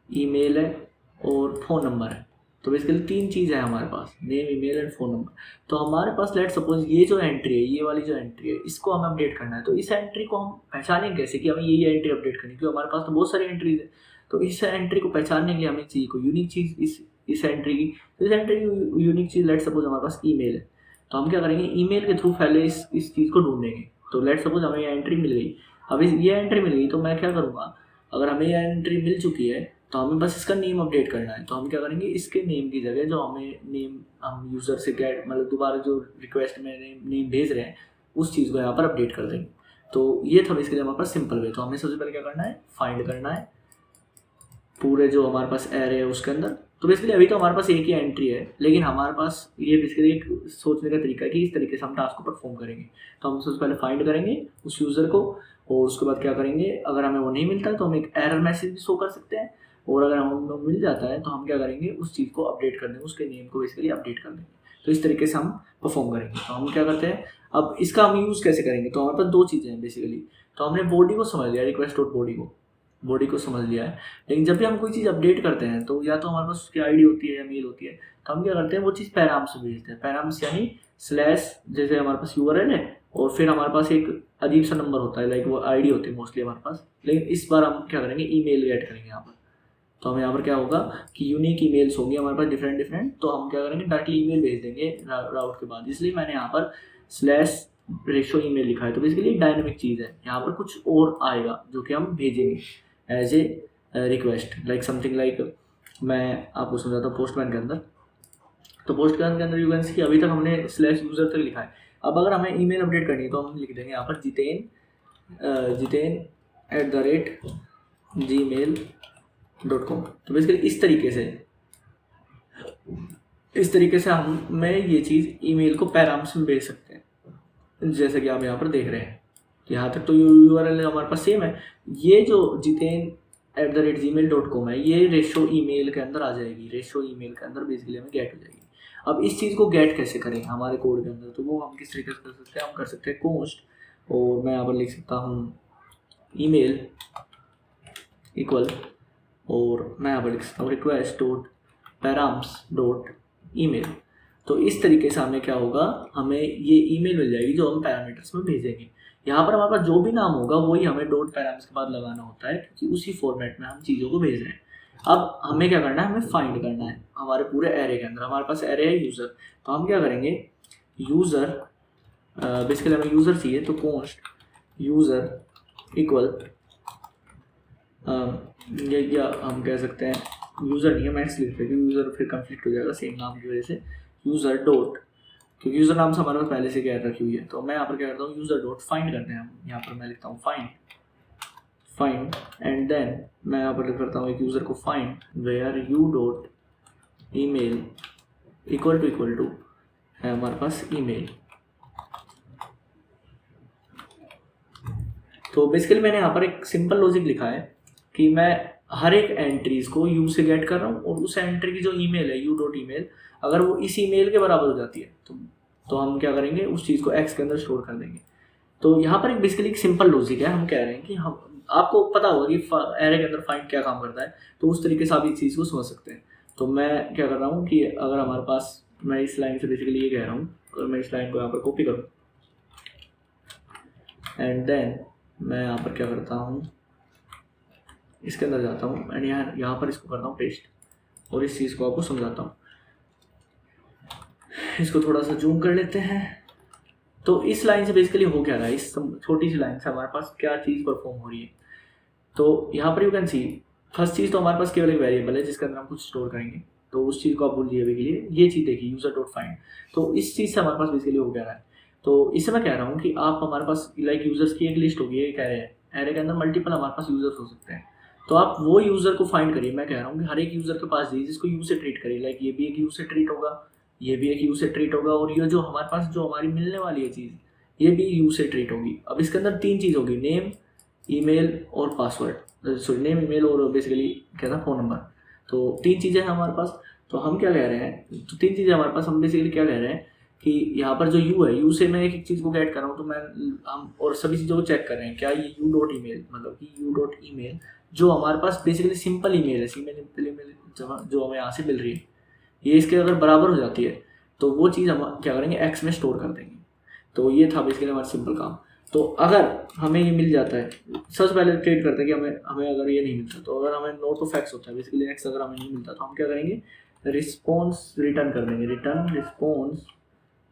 ईमेल है और फ़ोन नंबर है। तो बेसिकली तीन चीज़ है हमारे पास, name, email and phone number. तो हमारे पास लेट सपोज ये जो एंट्री है, ये वाली जो एंट्री है, इसको हमें अपडेट करना है। तो इस एंट्री को हम पहचानेंगे कैसे कि हमें ये एंट्री अपडेट करनी है, क्योंकि हमारे पास तो बहुत सारी एंट्रीज है। तो इस एंट्री को पहचानने के लिए हमें चाहिए कोई यूनिक चीज़ इस एंट्री की। तो इस एंट्री की यूनिक चीज़ लेट सपोज हमारे पास ईमेल है। तो हम क्या करेंगे, ईमेल के थ्रू पहले इस चीज़ को ढूंढेंगे। तो लेट सपोज हमें ये एंट्री मिल गई। अब ये एंट्री मिल गई तो मैं क्या करूँगा, अगर हमें ये एंट्री मिल चुकी है तो हमें बस इसका नेम अपडेट करना है। तो हम क्या करेंगे, इसके नेम की जगह जो हमें नेम हम यूज़र से गेट, मतलब दोबारा जो रिक्वेस्ट में नेम भेज रहे हैं उस चीज़ को यहाँ पर अपडेट कर देंगे। तो ये था इसके लिए हमारे पास सिंपल वे। तो हमें सबसे पहले क्या करना है, फाइंड करना है पूरे जो हमारे पास एरे है उसके अंदर। तो बेसिकली अभी तो हमारे पास एक ही एंट्री है, लेकिन हमारे पास ये बेसिकली एक सोचने का तरीका है कि इस तरीके से हम टास्क को परफॉर्म करेंगे। तो हम सबसे पहले फाइंड करेंगे उस यूज़र को और उसके बाद क्या करेंगे, अगर हमें वो नहीं मिलता है तो हम एक एरर मैसेज भी शो कर सकते हैं, और अगर हमें मिल जाता है तो हम क्या करेंगे, उस चीज़ को अपडेट कर देंगे, उसके नेम को बेसिकली अपडेट कर देंगे। तो इस तरीके से हम परफॉर्म करेंगे। तो हम क्या करते हैं, अब इसका हम यूज़ कैसे करेंगे। तो हमारे पास दो चीज़ें हैं बेसिकली। तो हमने बॉडी को समझ लिया, रिक्वेस्ट डॉट बॉडी को समझ लिया है। लेकिन जब भी हम कोई चीज़ अपडेट करते हैं तो या तो हमारे पास उसकी आईडी होती है या मेल होती है। तो हम क्या करते हैं, वो चीज़ पैराम्स से भेजते हैं। पैराम्स यानी स्लैश, जैसे हमारे पास यूआरएल है और फिर हमारे पास एक अजीब सा नंबर होता है, लाइक वो आईडी होती है मोस्टली हमारे पास। लेकिन इस बार हम क्या करेंगे, ईमेल गेट करेंगे यहाँ पर। तो हमें यहाँ पर क्या होगा कि यूनिक ईमेल्स होंगे हमारे पास डिफरेंट। तो हम क्या करेंगे, डायरेक्टली ईमेल भेज देंगे राउट के बाद। इसलिए मैंने यहाँ पर स्लैश रेशो ईमेल लिखा है। तो बेसिकली डायनेमिक चीज़ है, यहाँ पर कुछ और आएगा जो कि हम भेजेंगे as a request, like something like, मैं आपको समझाता हूँ पोस्टमैन के अंदर। तो पोस्टमैन के अंदर यू कैन सी अभी तक हमने स्लैश यूज़र तक लिखा है। अब अगर हमें ईमेल अपडेट करनी है तो हम लिख देंगे यहाँ पर jitain@gmail.com। तो बेसिकली इस तरीके से मैं ये चीज़ ईमेल को पैराम्स में भेज सकते हैं, जैसे कि आप यहाँ पर देख रहे हैं। यहाँ तक तो यूआरएल हमारे पास सेम है। ये जो jitain@gmail.com है, ये रेशो ईमेल के अंदर आ जाएगी। रेशो ईमेल के अंदर बेसिकली हमें गेट हो जाएगी। अब इस चीज़ को गेट कैसे करें हमारे कोड के अंदर, तो वो हम किस तरीके से कर सकते हैं, हम कर सकते हैं कॉन्स्ट, और मैं यहाँ पर लिख सकता हूँ ईमेल इक्वल, और मैं यहाँ पर लिख सकता हूँ request dot params dot email. तो इस तरीके से हमें क्या होगा, हमें ये ईमेल मिल जाएगी जो हम पैरामीटर्स में भेजेंगे। यहाँ पर हमारे पास जो भी नाम होगा वही हमें डॉट पैराम्स के बाद लगाना होता है, क्योंकि उसी फॉर्मेट में हम चीज़ों को भेज रहे हैं। अब हमें क्या करना है, हमें फाइंड करना है हमारे पूरे एरे के अंदर। हमारे पास एरे है यूज़र, तो हम क्या करेंगे, यूज़र बेसिकली हमें यूज़र चाहिए, तो कॉन्स्ट यूज़र इक्वल या हम कह सकते हैं यूज़र नहीं है, मैं इसलिए क्योंकि यूज़र फिर कंफ्लिक्ट हो जाएगा सेम नाम की वजह से, यूज़र डॉट, क्योंकि यूज़र नाम से हमारे पास पहले से क्या रखी हुई है। तो मैं यहाँ पर क्या करता हूँ, यूज़र डॉट फाइंड करते हैं हम, यहाँ पर मैं लिखता हूँ फाइंड एंड देन मैं यहाँ पर करता हूँ एक यूज़र को find where u dot email equal to है हमारे पास ईमेल। तो बेसिकली मैंने यहाँ पर एक सिंपल लॉजिक लिखा है कि मैं हर एक एंट्रीज को यू से गेट कर रहा हूँ और उस एंट्री की जो ईमेल है यू डॉट ईमेल, अगर वो इस ईमेल के बराबर हो जाती है तो हम क्या करेंगे, उस चीज़ को एक्स के अंदर स्टोर कर देंगे। तो यहाँ पर एक बेसिकली एक सिंपल लॉजिक है, हम कह रहे हैं कि हम, आपको पता होगा कि एरे के अंदर फाइंड क्या काम करता है, तो उस तरीके से आप इस चीज़ को समझ सकते हैं। तो मैं क्या कर रहा हूँ कि अगर हमारे पास, मैं इस लाइन से बेसिकली ये कह रहा हूँ, अगर मैं इस लाइन को यहाँ पर कॉपी करूँ एंड देन मैं यहाँ पर क्या करता हूँ, इसके अंदर जाता हूँ एंड यहाँ पर इसको करता हूँ पेस्ट और इस चीज़ को आपको समझाता हूँ। इसको थोड़ा सा जूम कर लेते हैं। तो इस लाइन से बेसिकली हो क्या रहा है, इस छोटी सी लाइन से हमारे पास क्या चीज़ परफॉर्म हो रही है। तो यहाँ पर यू कैन सी, फर्स्ट चीज़ तो हमारे पास केवल एक वेरिएबल है जिसके अंदर हम कुछ स्टोर करेंगे, तो उस चीज़ को आप भूल जाइए के लिए। ये चीज़ देखिए यूज़र डॉट फाइंड, तो इस चीज़ से हमारे पास बेसिकली हो क्या रहा है। तो इससे मैं कह रहा हूँ कि आप हमारे पास लाइक यूज़र्स की एक लिस्ट होगी, एक एरे है, एरे के अंदर मल्टीपल हमारे पास यूज़र्स हो सकते हैं। तो आप वो यूज़र को फाइंड करिए, मैं कह रहा हूँ कि हर एक यूज़र के पास जाइए जिसको यू से ट्रीट करिए, लाइक ये भी एक यू से ट्रीट होगा, ये भी एक यू से ट्रीट होगा, और ये जो हमारे पास जो हमारी मिलने वाली है चीज़, ये भी यू से ट्रीट होगी। अब इसके अंदर तीन चीज़ होगी, नेम, ईमेल और पासवर्ड, सॉरी नेम, ईमेल और बेसिकली क्या था, फ़ोन नंबर। तो तीन चीज़ें हैं हमारे पास। तो हम क्या कह रहे हैं, तो तीन चीज़ें हमारे पास, हम बेसिकली क्या कह रहे हैं कि यहाँ पर जो यू है, यू से मैं एक चीज़ को गेट कर रहा हूँ, तो मैं हम और सभी चीज़ों को चेक कर रहे हैं क्या ये यू डॉट ईमेल, मतलब कि यू डॉट ईमेल जो हमारे पास बेसिकली सिंपल ईमेल है, सिंपल ईमेल जो हमें यहाँ से मिल रही है, ये इसके अगर बराबर हो जाती है तो वो चीज़ हम क्या करेंगे, एक्स में स्टोर कर देंगे। तो ये था बेसिकली हमारा सिंपल काम। तो अगर हमें ये मिल जाता है, सबसे पहले ट्रेड करते हैं कि हमें अगर ये नहीं मिलता, तो अगर हमें नोट ऑफ एक्स होता है, बेसिकली एक्स अगर हमें नहीं मिलता तो हम क्या करेंगे, रिस्पॉन्स रिटर्न कर देंगे, रिटर्न रिस्पॉन्स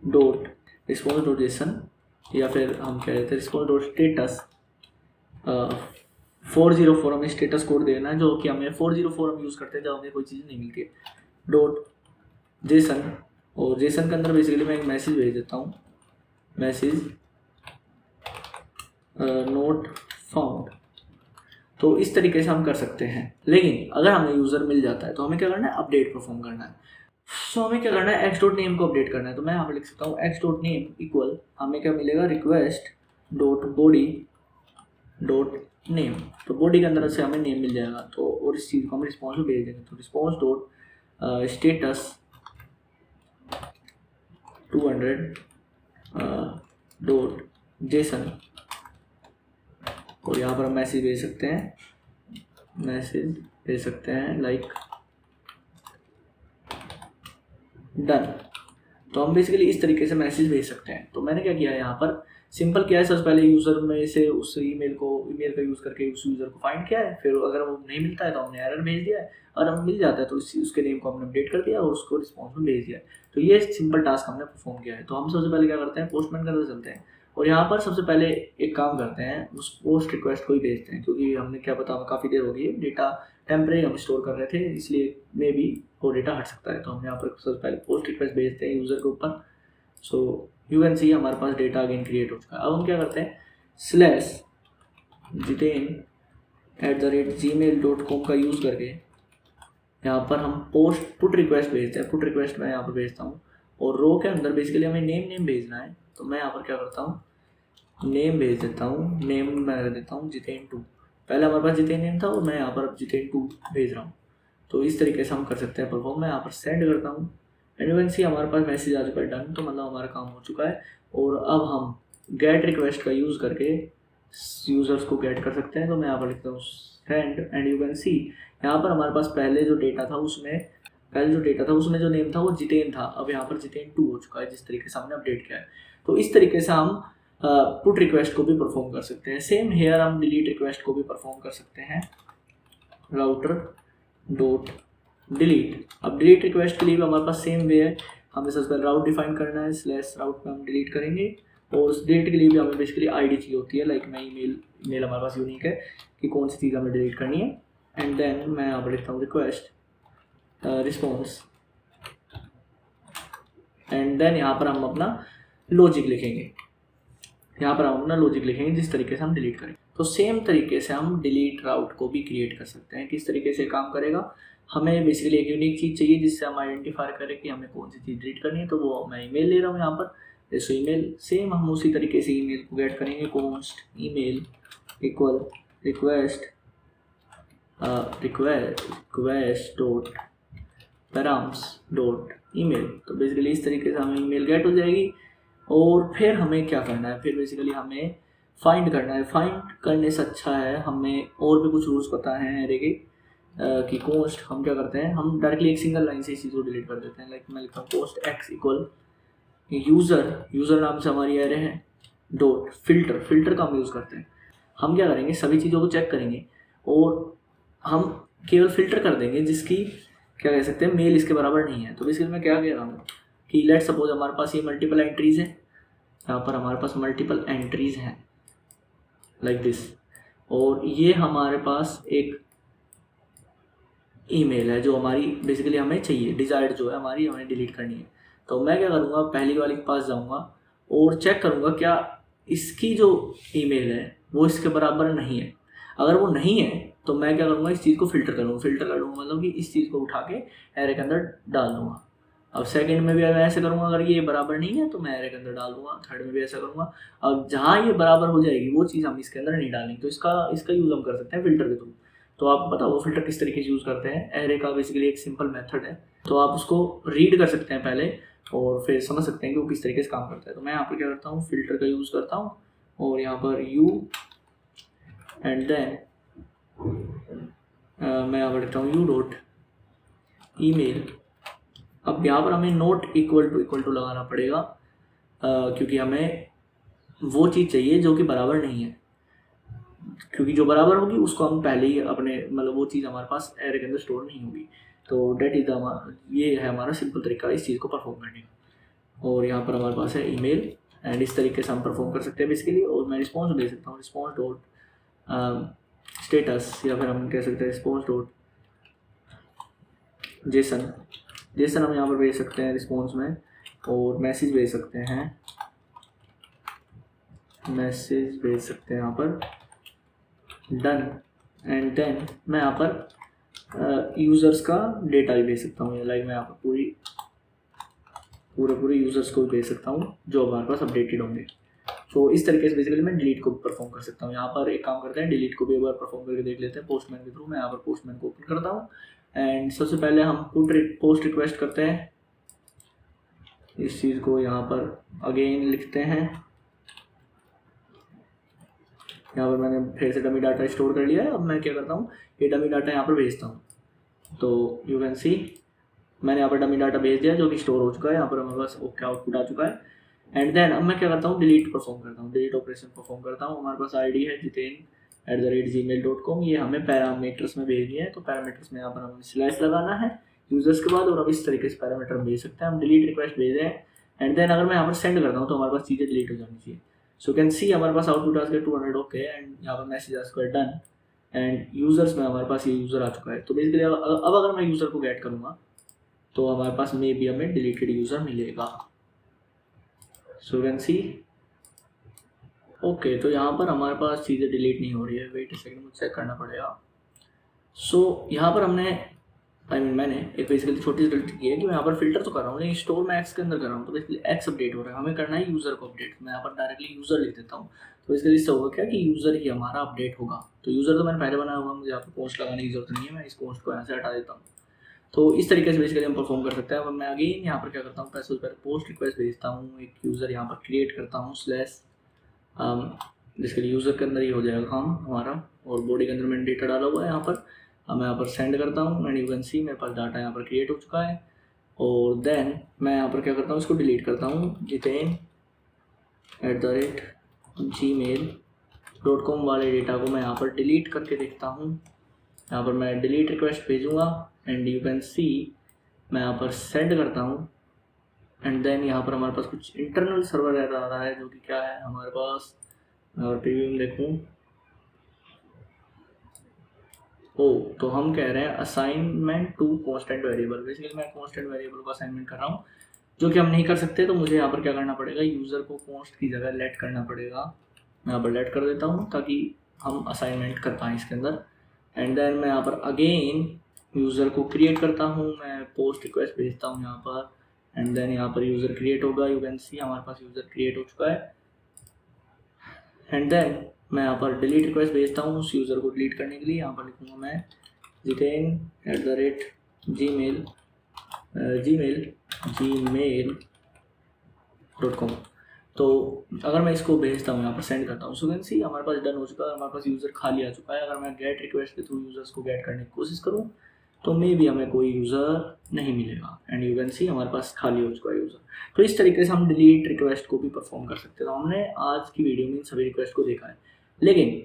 डॉट जेसन, या फिर हम क्या कहते हैं रिस्पॉन्स डॉट स्टेटस 404, हमें स्टेटस कोड देना है जो कि हमें 404 हम यूज़ करते हैं जब हमें कोई चीज़ नहीं मिलती है, डॉट जेसन। और जेसन के अंदर बेसिकली मैं एक मैसेज भेज देता हूँ, मैसेज नोट फाउंड। तो इस तरीके से हम कर सकते हैं। लेकिन अगर हमें यूज़र मिल जाता है तो हमें क्या करना है, अपडेट परफॉर्म करना है। सो हमें क्या करना है, एक्स डॉट नेम को अपडेट करना है। तो मैं यहाँ पर लिख सकता हूँ एक्स डॉट नेम इक्वल, हमें क्या मिलेगा, request dot body dot name. तो बॉडी के अंदर से हमें नेम मिल जाएगा, तो और इस चीज़ को हम रिस्पॉन्स में भेज देंगे। तो response dot status 200 dot JSON, और यहाँ पर हम मैसेज भेज सकते हैं लाइक डन। तो हम बेसिकली इस तरीके से मैसेज भेज सकते हैं। तो मैंने क्या किया है, यहाँ पर सिंपल किया है, सबसे पहले यूज़र में से उस ईमेल का यूज़ करके उस यूज़र को फाइंड किया है, फिर अगर वो नहीं मिलता है तो हमने एरर भेज दिया है, और हम मिल जाता है तो उसके नेम को हमने अपडेट कर दिया और उसको रिस्पॉन्स में भेज दिया है। तो ये सिंपल टास्क हमने परफॉर्म किया है। तो हम सबसे पहले क्या करते हैं, पोस्टमैन के अंदर चलते हैं और यहाँ पर सबसे पहले एक काम करते हैं, उस पोस्ट रिक्वेस्ट को ही भेजते हैं, क्योंकि हमने क्या पता, हमें काफ़ी देर हो गई है, डेटा टेम्परेरी हम स्टोर कर रहे थे, इसलिए मे भी वो डेटा हट सकता है। तो हम यहाँ पर सबसे पहले पोस्ट रिक्वेस्ट भेजते हैं यूज़र के ऊपर। सो यू कैन सी हमारे पास डेटा अगेन क्रिएट हो चुका है। अब हम क्या करते हैं, /jitain@gmail.com का यूज़ करके यहाँ पर हम पुट रिक्वेस्ट भेजते हैं। पुट रिक्वेस्ट मैं यहाँ पर भेजता हूँ और रो के अंदर बेसिकली हमें नेम भेजना है। तो मैं यहाँ पर क्या करता हूँ, नेम भेज देता हूँ, नेम मैं रख देता हूँ जितेन2। पहले हमारे पास जितेन नेम था और मैं यहाँ पर जितेन2 भेज रहा हूँ। तो इस तरीके से हम कर सकते हैं परफॉर्म। मैं यहाँ पर सेंड करता हूँ एंड यू कैन सी हमारे पास मैसेज आ चुका है, डन। तो मतलब हमारा काम हो चुका है। और अब हम गेट रिक्वेस्ट का यूज़ करके यूज़र्स को गेट कर सकते हैं। तो मैं यहाँ पर लिखता हूँ सेंड एंड यू कैन सी यहाँ पर हमारे पास पहले जो डेटा था उसमें जो नेम था वो जितेन था, अब यहाँ पर जितेन2 हो चुका है, जिस तरीके से हमने अपडेट किया है। तो इस तरीके से हम पुट रिक्वेस्ट को भी परफॉर्म कर सकते हैं। सेम हेयर हम डिलीट रिक्वेस्ट को भी परफॉर्म कर सकते हैं, राउटर डॉट डिलीट। अब डिलीट रिक्वेस्ट के लिए भी हमारे पास सेम वे है, हमें सबसे पहले राउट डिफाइन करना है, /राउट में हम डिलीट करेंगे। और उस डिलीट के लिए भी हमें बेसिकली आईडी चाहिए होती है, लाइक मैं ईमेल हमारे पास यूनिक है कि कौन सी चीज़ हमें डिलीट करनी है। एंड देन मैं यहाँ पर लिखता हूँ रिक्वेस्ट रिस्पॉन्स, एंड देन यहाँ पर हम अपना लॉजिक लिखेंगे, यहाँ पर हम अपना लॉजिक लिखेंगे जिस तरीके से हम डिलीट करेंगे। तो सेम तरीके से हम डिलीट राउट को भी क्रिएट कर सकते हैं। किस तरीके से काम करेगा, हमें बेसिकली एक यूनिक चीज़ चाहिए जिससे हम आइडेंटिफाई करें कि हमें कौन सी चीज़ डिलीट करनी है। तो वो मैं ईमेल ले रहा हूँ यहाँ पर, जैसे ईमेल, सेम हम उसी तरीके से ईमेल को गेट करेंगे, const email equal request request dot params dot email. तो बेसिकली इस तरीके से हमें ईमेल गेट हो जाएगी। और फिर हमें क्या करना है, फिर बेसिकली हमें फाइंड करना है। फाइंड करने से अच्छा है, हमें और भी कुछ रूल्स पता है एरे के कि कॉस्ट हम क्या करते हैं, हम डायरेक्टली एक सिंगल लाइन से इस चीज़ को डिलीट कर देते हैं। लाइक मैं लिखता हूँ कॉस्ट एक्स इक्वल यूज़र नाम से हमारी एरे है डॉट फिल्टर का हम यूज़ करते हैं। हम क्या करेंगे, सभी चीज़ों को चेक करेंगे और हम केवल फिल्टर कर देंगे जिसकी क्या कह सकते हैं मेल इसके बराबर नहीं है। तो बेसिकली मैं क्या कह रहा हूँ कि लेट सपोज हमारे पास ये मल्टीपल एंट्रीज है, यहाँ पर हमारे पास मल्टीपल एंट्रीज हैं लाइक दिस, और ये हमारे पास एक ईमेल है जो हमारी बेसिकली हमें चाहिए, डिजायर्ड जो है हमारी, हमें डिलीट करनी है। तो मैं क्या करूँगा, पहली वाली के पास जाऊँगा और चेक करूँगा क्या इसकी जो ईमेल है वो इसके बराबर नहीं है। अगर वो नहीं है तो मैं क्या करूँगा, इस चीज़ को फिल्टर कर लूँगा मतलब कि इस चीज़ को उठा के एरे के अंदर डाल दूँगा। अब सेकंड में भी मैं ऐसे करूँगा, अगर ये बराबर नहीं है तो मैं एरे के अंदर डाल दूँगा। थर्ड में भी ऐसा करूँगा। अब जहाँ ये बराबर हो जाएगी वो चीज़ हम इसके अंदर नहीं डालेंगे। तो इसका यूज़ हम कर सकते हैं फिल्टर के थ्रू। तो आप बताओ वो फिल्टर किस तरीके से यूज़ करते हैं। एरे का बेसिकली एक सिंपल मेथड है, तो आप उसको रीड कर सकते हैं पहले और फिर समझ सकते हैं कि वो किस तरीके से काम करता है। तो मैं यहाँ पर क्या करता हूँ, फिल्टर का यूज़ करता हूँ और यहाँ पर यू एंड देन मैं यहाँ पर लिखता हूँ यू डॉट ईमेल। अब यहाँ पर हमें नोट इक्वल टू लगाना पड़ेगा क्योंकि हमें वो चीज़ चाहिए जो कि बराबर नहीं है, क्योंकि जो बराबर होगी उसको हम पहले ही अपने मतलब वो चीज़ हमारे पास एरे के अंदर स्टोर नहीं होगी। तो डेट इज ये है हमारा सिंपल तरीका इस चीज़ को परफॉर्म करने का। और यहाँ पर हमारे पास है ईमेल एंड इस तरीके से हम परफॉर्म कर सकते हैं बेसिकली। और मैं रिस्पॉन्स दे सकता हूँ, रिस्पॉन्स डॉट स्टेटस, या फिर हम कह सकते हैं रिस्पॉन्स डॉट जेसन हम यहाँ पर भेज सकते हैं रिस्पॉन्स में। और मैसेज भेज सकते हैं यहाँ पर डन। एंड देन मैं यहाँ पर यूज़र्स का डेटा भी भेज सकता हूँ। लाइक मैं यहाँ पर पूरे यूज़र्स को भी भेज सकता हूँ जो हमारे पास अपडेटेड होंगे। तो इस तरीके से बेसिकली मैं डिलीट को परफॉर्म कर सकता हूँ। यहाँ पर एक काम करते हैं, डिलीट को भी एक बार परफॉर्म करके देख लेते हैं पोस्टमैन के थ्रू। मैं यहाँ पर पोस्टमैन को ओपन करता हूँ एंड सबसे पहले हम पोस्ट रिक्वेस्ट करते हैं। इस चीज़ को यहाँ पर अगेन लिखते हैं। यहाँ पर मैंने फिर से डमी डाटा स्टोर कर लिया है। अब मैं क्या करता हूँ, ये डमी डाटा यहाँ पर भेजता हूँ। तो यू कैन सी मैंने यहाँ पर डमी डाटा भेज दिया जो कि स्टोर हो चुका है। यहाँ पर हमारे पास ओके आउटपुट आ चुका है। एंड देन अब मैं क्या करता हूँ, डिलीट परफॉर्म करता हूँ, डिलीट ऑपरेशन परफॉर्म करता हूँ। हमारे पास आईडी है jitain@gmail.com, ये हमें पैरामीटर्स में भेजनी है। तो पैरामीटर्स में यहाँ पर हमें स्लैश लगाना है यूजर्स के बाद, और अब इस तरीके से पैरामीटर भेज सकते हैं हम। डिलीट रिक्वेस्ट भेज रहे हैं एंड देन अगर मैं यहाँ पर सेंड करता हूँ तो हमारे पास चीज़ें डिलीट हो जानी चाहिए। सो कैन सी हमारे पास आउटपुट आ गया 200 ओके एंड यहाँ पर मैसेज आ चुका है डन। एंड यूजर्स में हमारे पास ये यूज़र आ चुका है। तो बेसिकली अब अगर मैं यूज़र को गेट करूँगा तो हमारे पास मे बी हमें डिलीटेड यूज़र मिलेगा। So can see okay. तो यहाँ पर हमारे पास चीज़ें डिलीट नहीं हो रही है। वेट अ सेकंड, मुझे चेक करना पड़ेगा। सो यहाँ पर मैंने एक बेसिकली छोटी सी गलती की है कि मैं यहाँ पर फिल्टर तो कर रहा हूँ लेकिन स्टोर मैं एक्स के अंदर कर रहा हूँ। तो बेसिकली एक्स अपडेट हो रहा है, हमें करना है यूज़र को अपडेट। मैं यहाँ पर डायरेक्टली यूज़र लिख देता हूँ। तो बेसिकली इससे होगा क्या कि यूज़र ही हमारा अपडेट होगा। तो यूज़र तो मैंने पहले बनाया हुआ, मुझे यहाँ पर पोस्ट लगाने की जरूरत नहीं है। मैं इस पोस्ट को यहाँ से हटा देता हूँ। तो इस तरीके से बेसिकली हम परफॉर्म कर सकते हैं। अब मैं अगेन यहाँ पर क्या करता हूँ, पहले पोस्ट रिक्वेस्ट भेजता हूँ, एक यूज़र यहाँ पर क्रिएट करता हूँ स्लैश, बेसिकली यूज़र के अंदर ही हो जाएगा काम हमारा। और बॉडी के अंदर मैंने डेटा डाला हुआ है यहाँ पर। अब मैं यहाँ पर सेंड करता हूँ एंड यू कैन सी मेरे पास डाटा यहाँ पर क्रिएट हो चुका है। और देन मैं यहाँ पर क्या करता हूँ, इसको डिलीट करता हूँ। jitain@gmail.com वाले डेटा को मैं यहाँ पर डिलीट करके देखता हूँ। यहाँ पर मैं डिलीट रिक्वेस्ट भेजूँगा एंड यू कैन सी मैं यहाँ पर सेंड करता हूँ। एंड देन यहाँ पर हमारे पास कुछ इंटरनल सर्वर एरर आ रहा है जो कि क्या है हमारे पास, और प्रीव्यू में देखूँ तो हम कह रहे हैं assignment to constant variable. Basically मैं कांस्टेंट वेरिएबल को असाइनमेंट कर रहा हूँ, जो कि हम नहीं कर सकते। तो मुझे यहाँ पर क्या करना पड़ेगा, यूज़र को कॉन्स्ट की जगह लेट करना पड़ेगा। मैं यहाँ पर लेट कर देता हूँ ताकि हम असाइनमेंट कर पाएँ इसके अंदर। एंड देन मैं यहाँ पर अगेन यूज़र को क्रिएट करता हूँ, मैं पोस्ट रिक्वेस्ट भेजता हूँ यहाँ पर। एंड देन यहाँ पर यूज़र क्रिएट होगा, यू कैन सी हमारे पास यूज़र क्रिएट हो चुका है। एंड देन मैं यहाँ पर डिलीट रिक्वेस्ट भेजता हूँ उस यूज़र को डिलीट करने के लिए। यहाँ पर लिखूँगा मैं jitain@gmail.com। तो अगर मैं इसको भेजता हूँ, यहाँ पर सेंड करता हूँ, सो कैन सी हमारे पास डन हो चुका है, हमारे पास यूज़र खाली आ चुका है। अगर मैं गेट रिक्वेस्ट के थ्रू यूज़र्स को गेट करने की कोशिश करूँ तो मे भी हमें कोई यूज़र नहीं मिलेगा। एंड यू कैन सी हमारे पास खाली हो चुका है यूज़र। तो इस तरीके से हम डिलीट रिक्वेस्ट को भी परफॉर्म कर सकते हैं। तो हमने आज की वीडियो में इन सभी रिक्वेस्ट को देखा है, लेकिन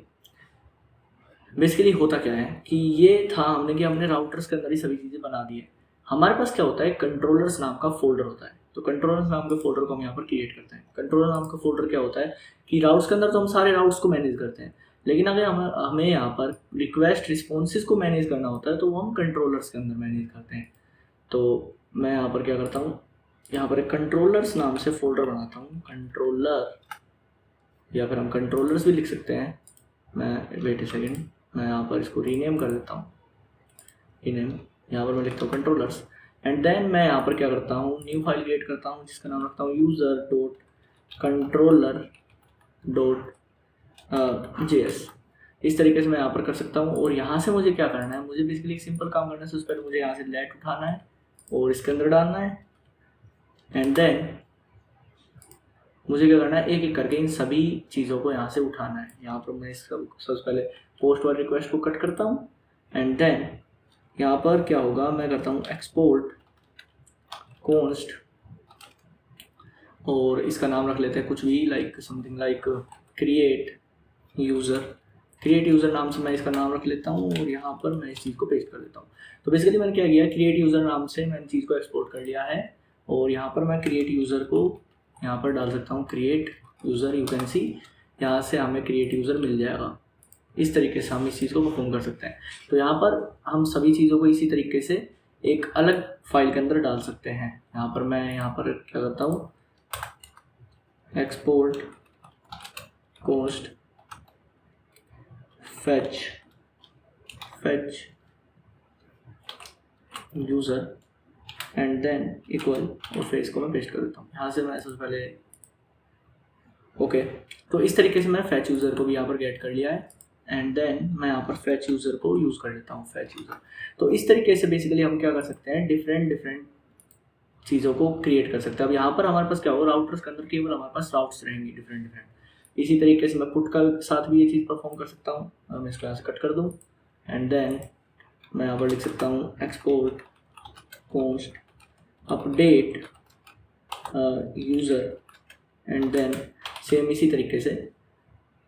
बेसिकली होता क्या है कि ये था हमने कि हमने राउटर्स के अंदर ही सभी चीज़ें बना दी है। हमारे पास क्या होता है, कंट्रोलर्स नाम का फोल्डर होता है। तो कंट्रोलर्स नाम के फोल्डर को हम यहाँ पर क्रिएट करते हैं। कंट्रोलर नाम का फोल्डर क्या होता है कि राउट्स के अंदर तो हम सारे राउट्स को मैनेज करते हैं, लेकिन अगर हमें यहाँ पर रिक्वेस्ट रिस्पॉन्सेज को मैनेज करना होता है तो वो हम कंट्रोलर्स के अंदर मैनेज करते हैं। तो मैं यहाँ पर क्या करता हूँ, यहाँ पर एक कंट्रोलर्स नाम से फोल्डर बनाता हूँ, कंट्रोलर, या फिर हम कंट्रोलर्स भी लिख सकते हैं। मैं वेट ए सेकेंड, मैं यहाँ पर इसको रीनेम कर देता हूँ, रीनेम, यहाँ पर मैं लिखता हूँ कंट्रोलर्स। एंड देन मैं यहाँ पर क्या करता हूँ, न्यू फाइल क्रिएट करता हूँ जिसका नाम रखता हूँ user.controller.js। इस तरीके से मैं यहाँ पर कर सकता हूँ। और यहाँ से मुझे क्या करना है, मुझे बेसिकली एक सिंपल काम करना है। उससे पहले मुझे यहाँ से लेट उठाना है और इसके अंदर डालना है। एंड देन मुझे क्या करना है, एक एक करके इन सभी चीज़ों को यहाँ से उठाना है। यहाँ पर मैं सबसे पहले पोस्ट वाली रिक्वेस्ट को कट करता हूँ। एंड देन यहाँ पर क्या होगा, मैं करता हूँ एक्सपोर्ट कॉन्स्ट, और इसका नाम रख लेते हैं कुछ भी, like something like create user नाम से मैं इसका नाम रख लेता हूँ। और यहाँ पर मैं इस चीज़ को पेस्ट कर देता हूँ। तो बेसिकली मैंने क्या किया, क्रिएट यूज़र नाम से मैंने चीज़ को एक्सपोर्ट कर लिया है। और यहाँ पर मैं क्रिएट यूज़र को यहाँ पर डाल सकता हूँ, क्रिएट यूज़र, यू कैन सी यहाँ से हमें क्रिएट यूज़र मिल जाएगा। इस तरीके से हम इस चीज़ को परफॉर्म कर सकते हैं। तो यहाँ पर हम सभी चीज़ों को इसी तरीके से एक अलग फाइल के अंदर डाल सकते हैं। यहाँ पर मैं यहाँ पर क्या करता हूँ, export cost fetch user and than equal, और फिर इसको मैं पेस्ट कर देता हूँ। यहाँ से मैं सबसे पहले ओके। तो इस तरीके से मैं फैच यूज़र को भी यहाँ पर गेट कर लिया है। एंड देन मैं यहाँ पर फैच यूज़र को यूज़ कर लेता हूँ, फैच यूज़र। तो इस तरीके से बेसिकली हम क्या कर सकते हैं, डिफरेंट चीज़ों को क्रिएट कर सकते हैं। अब यहाँ पर हमारे पास क्या हो, राउटर्स के अंदर केवल हमारे पास राउट्स रहेंगी डिफरेंट। इसी तरीके से मैं पुट का साथ भी ये चीज़ परफॉर्म कर सकता हूँ। मैं इसको यहाँ से कट कर दूँ। एंड देन मैं यहाँ पर लिख सकता हूँ export const update user. And then same इसी तरीके से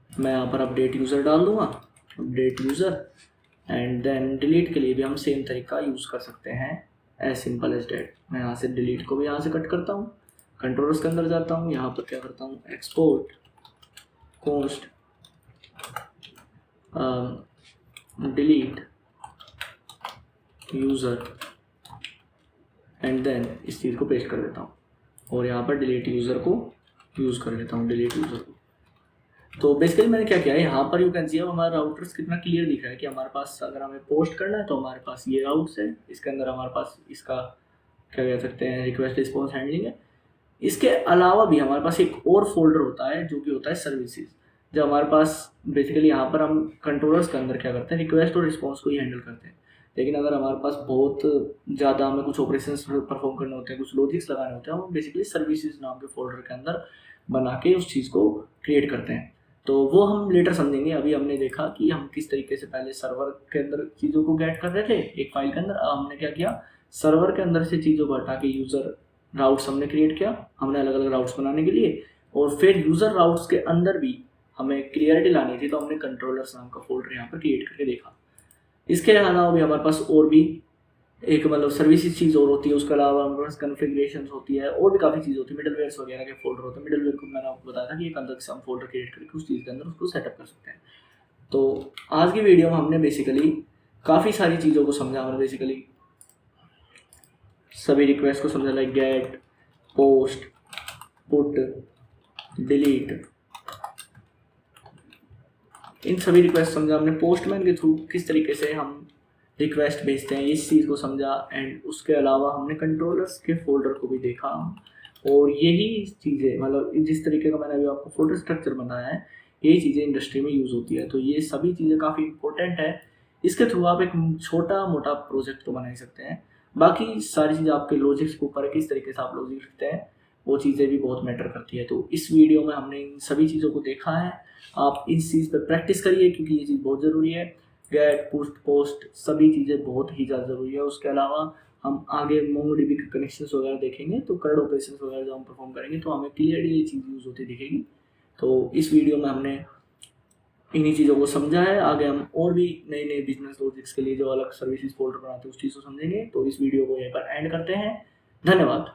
मैं यहाँ पर अपडेट यूज़र डाल दूँगा, update user. And then delete के लिए भी हम सेम तरीका यूज़ कर सकते हैं, एज सिंपल एज डेट। मैं यहाँ से डिलीट को भी यहाँ से कट करता हूँ, कंट्रोलर्स के अंदर जाता हूँ, यहाँ पर क्या करता हूँ, export const delete user. And then इस चीज़ को पेस्ट कर देता हूँ और यहाँ पर डिलीट यूज़र को यूज़ कर लेता हूँ, डिलीट यूज़र को। तो बेसिकली मैंने क्या किया है, यहाँ पर यू कैन सी हमारा राउटर्स कितना क्लियर दिख रहा है कि हमारे पास अगर हमें पोस्ट करना है तो हमारे पास ये राउट्स है, इसके अंदर हमारे पास इसका क्या कह सकते हैं, रिक्वेस्ट रिस्पॉन्स हैंडलिंग है। इसके अलावा भी हमारे पास एक और फोल्डर होता है जो कि होता है सर्विसेज। जब हमारे पास बेसिकली यहाँ पर हम कंट्रोलर्स के अंदर क्या करते हैं, रिक्वेस्ट और रिस्पॉन्स को ही हैंडल करते हैं। लेकिन अगर हमारे पास बहुत ज़्यादा हमें कुछ ऑपरेशंस परफॉर्म करने होते हैं, कुछ लॉजिक्स लगाने होते हैं, हम बेसिकली सर्विसेज नाम के फोल्डर के अंदर बना के उस चीज़ को क्रिएट करते हैं। तो वो हम लेटर समझेंगे। अभी हमने देखा कि हम किस तरीके से पहले सर्वर के अंदर चीज़ों को गेट कर रहे थे एक फाइल के अंदर। अब हमने क्या किया, सर्वर के अंदर से चीज़ों को हटा के यूज़र राउट्स हमने क्रिएट किया, हमने अलग अलग राउट्स बनाने के लिए। और फिर यूज़र राउट्स के अंदर भी हमें क्लियरिटी लानी थी, तो हमने कंट्रोलर्स नाम का फोल्डर यहाँ पर क्रिएट करके देखा। इसके अलावा भी हमारे पास और भी एक मतलब सर्विसेज चीज़ और होती है। उसके अलावा हमारे पास कन्फिग्रेशन होती है और भी काफ़ी चीज़ होती है, मिडलवेयर्स वगैरह के फोल्डर होते हैं। मिडलवेयर को मैंने आपको बताया था कि एक अंदर से हम फोल्डर क्रिएट करके उस चीज़ के अंदर उसको सेटअप कर सकते हैं। तो आज की वीडियो में हमने बेसिकली काफ़ी सारी चीज़ों को समझा हमने बेसिकली, सभी रिक्वेस्ट को समझा, like get, post, put, delete, इन सभी रिक्वेस्ट समझा हमने। पोस्टमैन के थ्रू किस तरीके से हम रिक्वेस्ट भेजते हैं इस चीज़ को समझा। एंड उसके अलावा हमने कंट्रोलर्स के फोल्डर को भी देखा। और यही चीज़ें, मतलब जिस तरीके का मैंने अभी आपको फोल्डर स्ट्रक्चर बनाया है, यही चीज़ें इंडस्ट्री में यूज़ होती है। तो ये सभी चीज़ें काफ़ी इंपॉर्टेंट है। इसके थ्रू आप एक छोटा मोटा प्रोजेक्ट तो बना ही सकते हैं। बाकी सारी चीज़ें आपके लॉजिक्स के ऊपर है, किस तरीके से आप लॉजिक लिखते हैं, वो चीज़ें भी बहुत मैटर करती है। तो इस वीडियो में हमने इन सभी चीज़ों को देखा है। आप इस चीज़ पर प्रैक्टिस करिए क्योंकि ये चीज़ बहुत ज़रूरी है। गेट, पुट, पोस्ट, सभी चीज़ें बहुत ही ज़्यादा ज़रूरी है। उसके अलावा हम आगे मोंगोडीबी के कनेक्शंस वगैरह देखेंगे, तो कर्ड ऑपरेशंस वगैरह जब हम परफॉर्म करेंगे तो हमें क्लियरली ये चीज़ यूज़ होती दिखेगी। तो इस वीडियो में हमने इन्हीं चीज़ों को समझा है। आगे हम और भी नए नए बिजनेस लॉजिक्स के लिए जो अलग सर्विसेज फोल्डर बनाते हैं उस चीज़ को समझेंगे। तो इस वीडियो को यहीं पर एंड करते हैं। धन्यवाद।